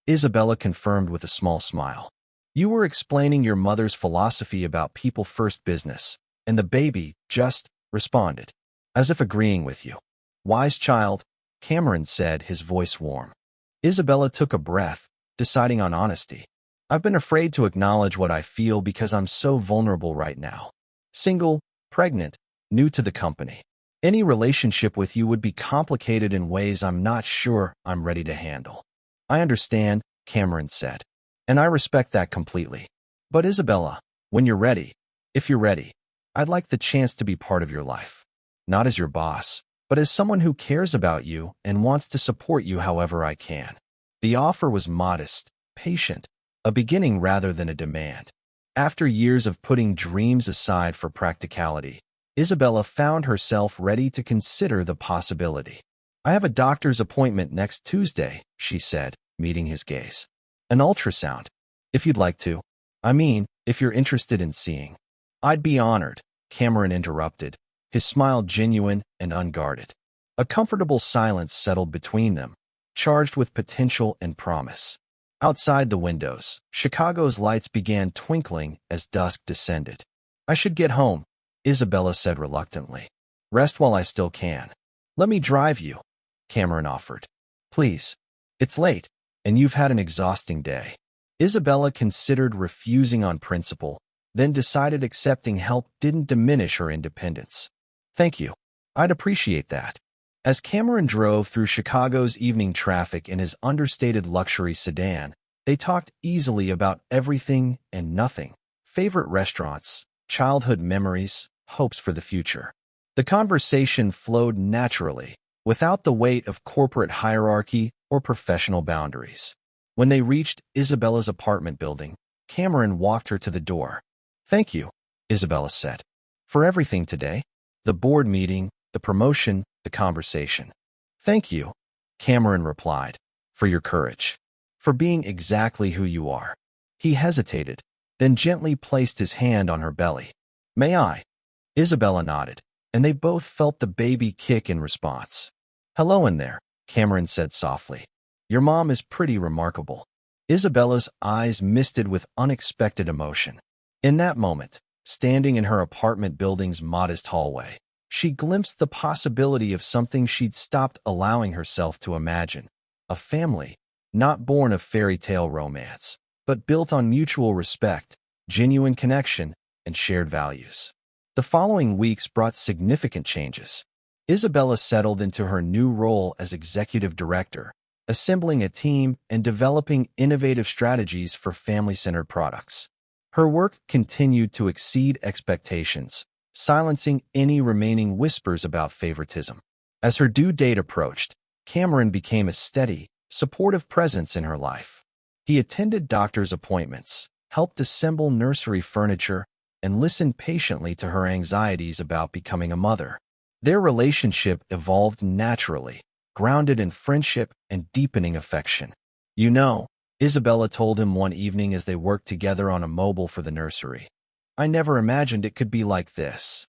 Isabella confirmed with a small smile. You were explaining your mother's philosophy about people-first business, and the baby just responded, as if agreeing with you. Wise child, Cameron said, his voice warm. Isabella took a breath, deciding on honesty. I've been afraid to acknowledge what I feel because I'm so vulnerable right now. Single, pregnant, new to the company. Any relationship with you would be complicated in ways I'm not sure I'm ready to handle. I understand, Cameron said, and I respect that completely. But Isabella, when you're ready, if you're ready, I'd like the chance to be part of your life. Not as your boss, but as someone who cares about you and wants to support you however I can. The offer was modest, patient, a beginning rather than a demand. After years of putting dreams aside for practicality, Isabella found herself ready to consider the possibility. I have a doctor's appointment next Tuesday, she said, meeting his gaze. An ultrasound, if you'd like to. If you're interested in seeing. I'd be honored, Cameron interrupted, his smile genuine and unguarded. A comfortable silence settled between them, charged with potential and promise. Outside the windows, Chicago's lights began twinkling as dusk descended. I should get home, Isabella said reluctantly. Rest while I still can. Let me drive you, Cameron offered. Please. It's late, and you've had an exhausting day. Isabella considered refusing on principle, then decided accepting help didn't diminish her independence. Thank you. I'd appreciate that. As Cameron drove through Chicago's evening traffic in his understated luxury sedan, they talked easily about everything and nothing. Favorite restaurants, childhood memories, hopes for the future. The conversation flowed naturally, without the weight of corporate hierarchy or professional boundaries. When they reached Isabella's apartment building, Cameron walked her to the door. Thank you, Isabella said. For everything today. The board meeting, the promotion, the conversation. Thank you, Cameron replied, for your courage. For being exactly who you are. He hesitated, then gently placed his hand on her belly. May I? Isabella nodded, and they both felt the baby kick in response. Hello in there, Cameron said softly. Your mom is pretty remarkable. Isabella's eyes misted with unexpected emotion. In that moment, standing in her apartment building's modest hallway, she glimpsed the possibility of something she'd stopped allowing herself to imagine. A family, not born of fairy tale romance, but built on mutual respect, genuine connection, and shared values. The following weeks brought significant changes. Isabella settled into her new role as executive director, assembling a team and developing innovative strategies for family-centered products. Her work continued to exceed expectations, silencing any remaining whispers about favoritism. As her due date approached, Cameron became a steady, supportive presence in her life. He attended doctor's appointments, helped assemble nursery furniture, and listened patiently to her anxieties about becoming a mother. Their relationship evolved naturally, grounded in friendship and deepening affection. You know, Isabella told him one evening as they worked together on a mobile for the nursery. I never imagined it could be like this.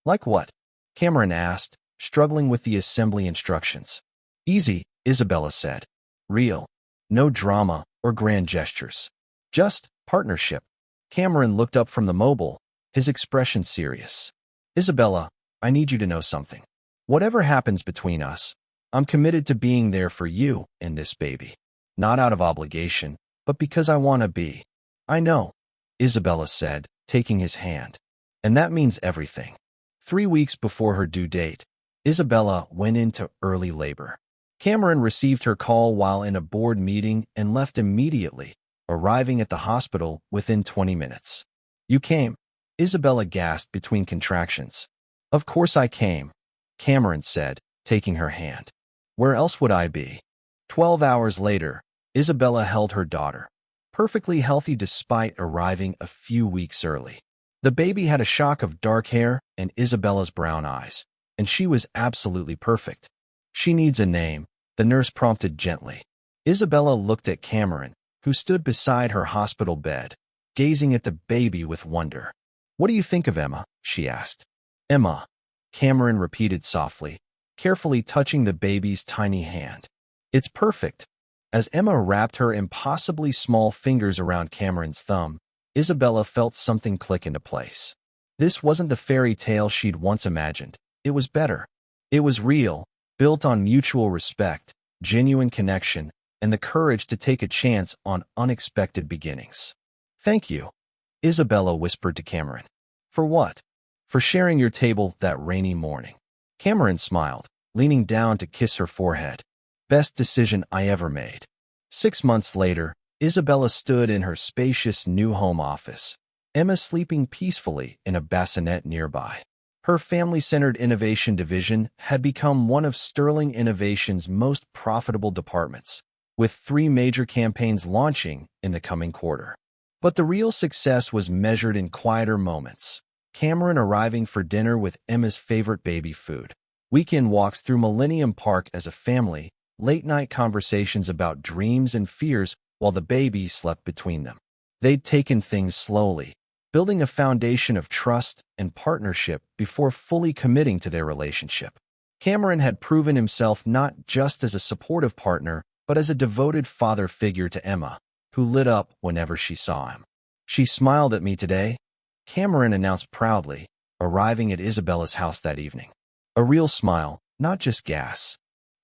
Like what? Cameron asked, struggling with the assembly instructions. Easy, Isabella said. Real. No drama or grand gestures. Just partnership. Cameron looked up from the mobile, his expression serious. Isabella, I need you to know something. Whatever happens between us, I'm committed to being there for you and this baby. Not out of obligation, but because I want to be. I know, Isabella said, taking his hand. And that means everything. 3 weeks before her due date, Isabella went into early labor. Cameron received her call while in a board meeting and left immediately, arriving at the hospital within 20 minutes. You came, Isabella gasped between contractions. Of course I came, Cameron said, taking her hand. Where else would I be? 12 hours later, Isabella held her daughter, perfectly healthy despite arriving a few weeks early. The baby had a shock of dark hair and Isabella's brown eyes, and she was absolutely perfect. She needs a name, the nurse prompted gently. Isabella looked at Cameron, who stood beside her hospital bed, gazing at the baby with wonder. What do you think of Emma? She asked. Emma, Cameron repeated softly, carefully touching the baby's tiny hand. It's perfect. As Emma wrapped her impossibly small fingers around Cameron's thumb, Isabella felt something click into place. This wasn't the fairy tale she'd once imagined. It was better. It was real, built on mutual respect, genuine connection, and the courage to take a chance on unexpected beginnings. Thank you, Isabella whispered to Cameron. For what? For sharing your table that rainy morning. Cameron smiled, leaning down to kiss her forehead. Best decision I ever made. 6 months later, Isabella stood in her spacious new home office, Emma sleeping peacefully in a bassinet nearby. Her family-centered innovation division had become one of Sterling Innovation's most profitable departments, with 3 major campaigns launching in the coming quarter. But the real success was measured in quieter moments. Cameron arriving for dinner with Emma's favorite baby food, weekend walks through Millennium Park as a family, late-night conversations about dreams and fears while the baby slept between them. They'd taken things slowly, building a foundation of trust and partnership before fully committing to their relationship. Cameron had proven himself not just as a supportive partner, but as a devoted father figure to Emma, who lit up whenever she saw him. She smiled at me today, Cameron announced proudly, arriving at Isabella's house that evening. A real smile, not just gas.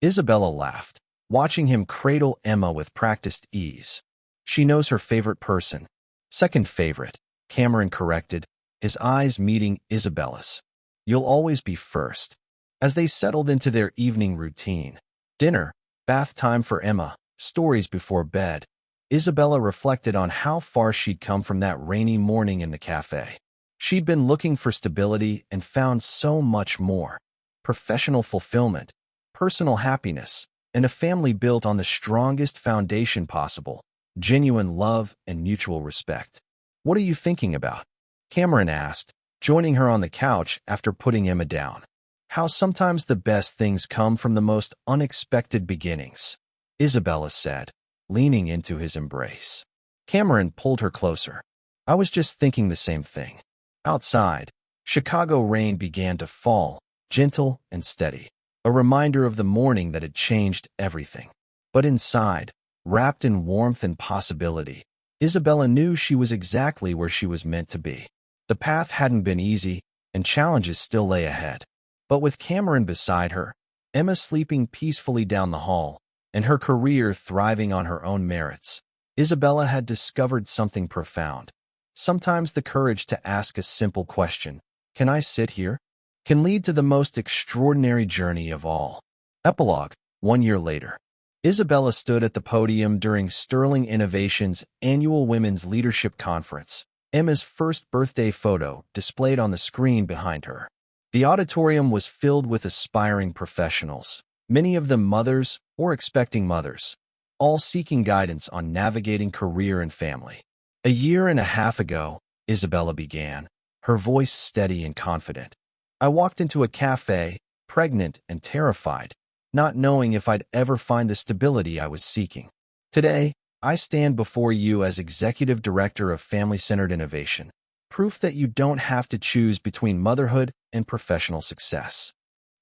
Isabella laughed, watching him cradle Emma with practiced ease. She knows her favorite person. Second favorite, Cameron corrected, his eyes meeting Isabella's. You'll always be first. As they settled into their evening routine, dinner, bath time for Emma, stories before bed, Isabella reflected on how far she'd come from that rainy morning in the cafe. She'd been looking for stability and found so much more. Professional fulfillment, personal happiness, and a family built on the strongest foundation possible, genuine love and mutual respect. What are you thinking about? Cameron asked, joining her on the couch after putting Emma down. How sometimes the best things come from the most unexpected beginnings, Isabella said, leaning into his embrace. Cameron pulled her closer. I was just thinking the same thing. Outside, Chicago rain began to fall, gentle and steady, a reminder of the morning that had changed everything. But inside, wrapped in warmth and possibility, Isabella knew she was exactly where she was meant to be. The path hadn't been easy, and challenges still lay ahead. But with Cameron beside her, Emma sleeping peacefully down the hall, and her career thriving on her own merits, Isabella had discovered something profound. Sometimes the courage to ask a simple question, "Can I sit here?" can lead to the most extraordinary journey of all. Epilogue, 1 year later. Isabella stood at the podium during Sterling Innovation's annual Women's Leadership Conference, Emma's first birthday photo displayed on the screen behind her. The auditorium was filled with aspiring professionals, many of them mothers or expecting mothers, all seeking guidance on navigating career and family. A year and a half ago, Isabella began, her voice steady and confident. I walked into a cafe, pregnant and terrified, not knowing if I'd ever find the stability I was seeking. Today, I stand before you as Executive Director of Family-Centered Innovation, proof that you don't have to choose between motherhood and professional success."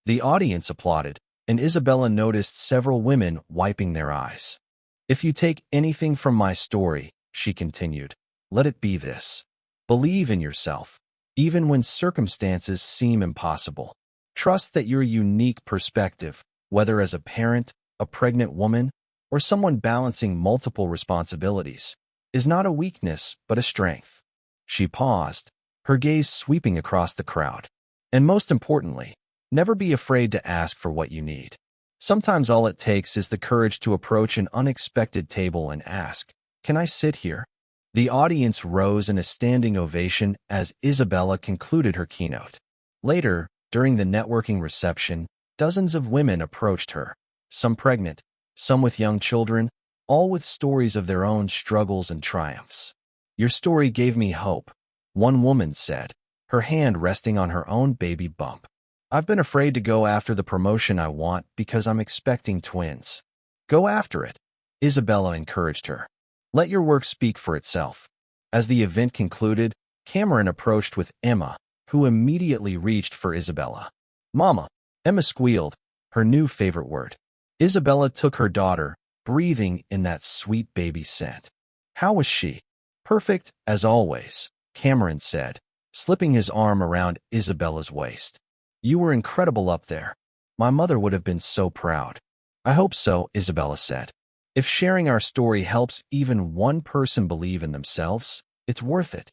The audience applauded, and Isabella noticed several women wiping their eyes. "If you take anything from my story," she continued, "let it be this. Believe in yourself, even when circumstances seem impossible. Trust that your unique perspective, whether as a parent, a pregnant woman, or someone balancing multiple responsibilities, is not a weakness but a strength." She paused, her gaze sweeping across the crowd. "And most importantly, never be afraid to ask for what you need. Sometimes all it takes is the courage to approach an unexpected table and ask, 'Can I sit here?'" The audience rose in a standing ovation as Isabella concluded her keynote. Later, during the networking reception, dozens of women approached her, some pregnant, some with young children, all with stories of their own struggles and triumphs. "Your story gave me hope," one woman said, her hand resting on her own baby bump. "I've been afraid to go after the promotion I want because I'm expecting twins." "Go after it," Isabella encouraged her. "Let your work speak for itself." As the event concluded, Cameron approached with Emma, who immediately reached for Isabella. "Mama," Emma squealed, her new favorite word. Isabella took her daughter, breathing in that sweet baby scent. "How was she?" "Perfect, as always," Cameron said, slipping his arm around Isabella's waist. "You were incredible up there. My mother would have been so proud." "I hope so," Isabella said. "If sharing our story helps even one person believe in themselves, it's worth it."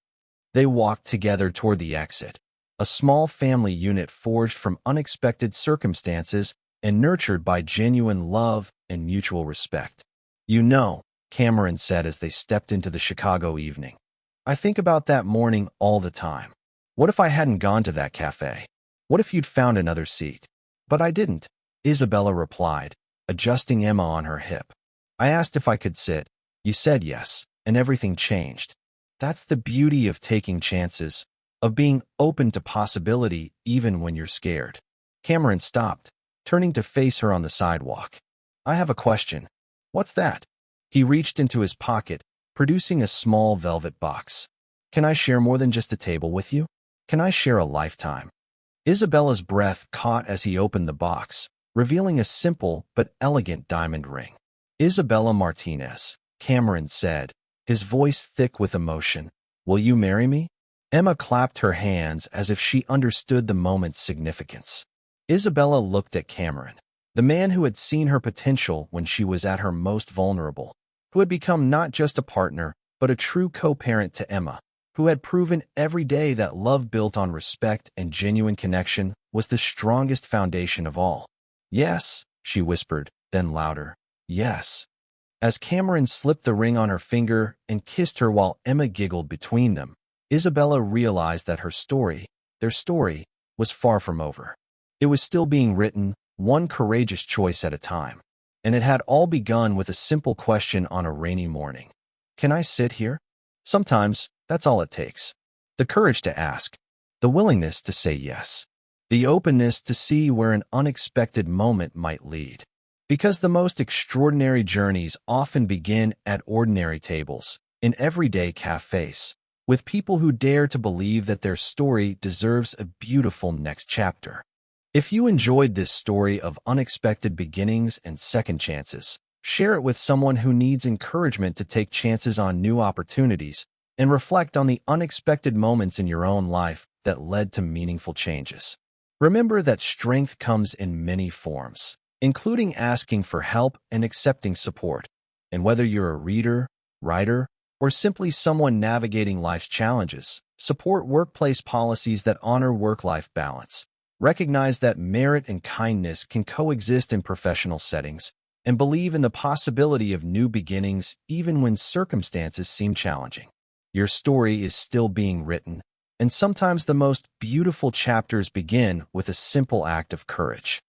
They walked together toward the exit, a small family unit forged from unexpected circumstances and nurtured by genuine love and mutual respect. "You know," Cameron said as they stepped into the Chicago evening, "I think about that morning all the time. What if I hadn't gone to that cafe? What if you'd found another seat?" "But I didn't," Isabella replied, adjusting Emma on her hip. "I asked if I could sit. You said yes, and everything changed." That's the beauty of taking chances, of being open to possibility even when you're scared. Cameron stopped, turning to face her on the sidewalk. "I have a question." "What's that?" He reached into his pocket, producing a small velvet box. "Can I share more than just a table with you? Can I share a lifetime?" Isabella's breath caught as he opened the box, revealing a simple but elegant diamond ring. "Isabella Martinez," Cameron said, his voice thick with emotion. "Will you marry me?" Emma clapped her hands as if she understood the moment's significance. Isabella looked at Cameron, the man who had seen her potential when she was at her most vulnerable, who had become not just a partner, but a true co-parent to Emma, who had proven every day that love built on respect and genuine connection was the strongest foundation of all. "Yes," she whispered, then louder, "Yes." As Cameron slipped the ring on her finger and kissed her while Emma giggled between them, Isabella realized that her story, their story, was far from over. It was still being written, one courageous choice at a time. And it had all begun with a simple question on a rainy morning. "Can I sit here?" Sometimes, that's all it takes. The courage to ask, the willingness to say yes, the openness to see where an unexpected moment might lead. Because the most extraordinary journeys often begin at ordinary tables, in everyday cafes, with people who dare to believe that their story deserves a beautiful next chapter. If you enjoyed this story of unexpected beginnings and second chances, share it with someone who needs encouragement to take chances on new opportunities and reflect on the unexpected moments in your own life that led to meaningful changes. Remember that strength comes in many forms, including asking for help and accepting support. And whether you're a reader, writer, or simply someone navigating life's challenges, support workplace policies that honor work-life balance. Recognize that merit and kindness can coexist in professional settings, and believe in the possibility of new beginnings even when circumstances seem challenging. Your story is still being written, and sometimes the most beautiful chapters begin with a simple act of courage.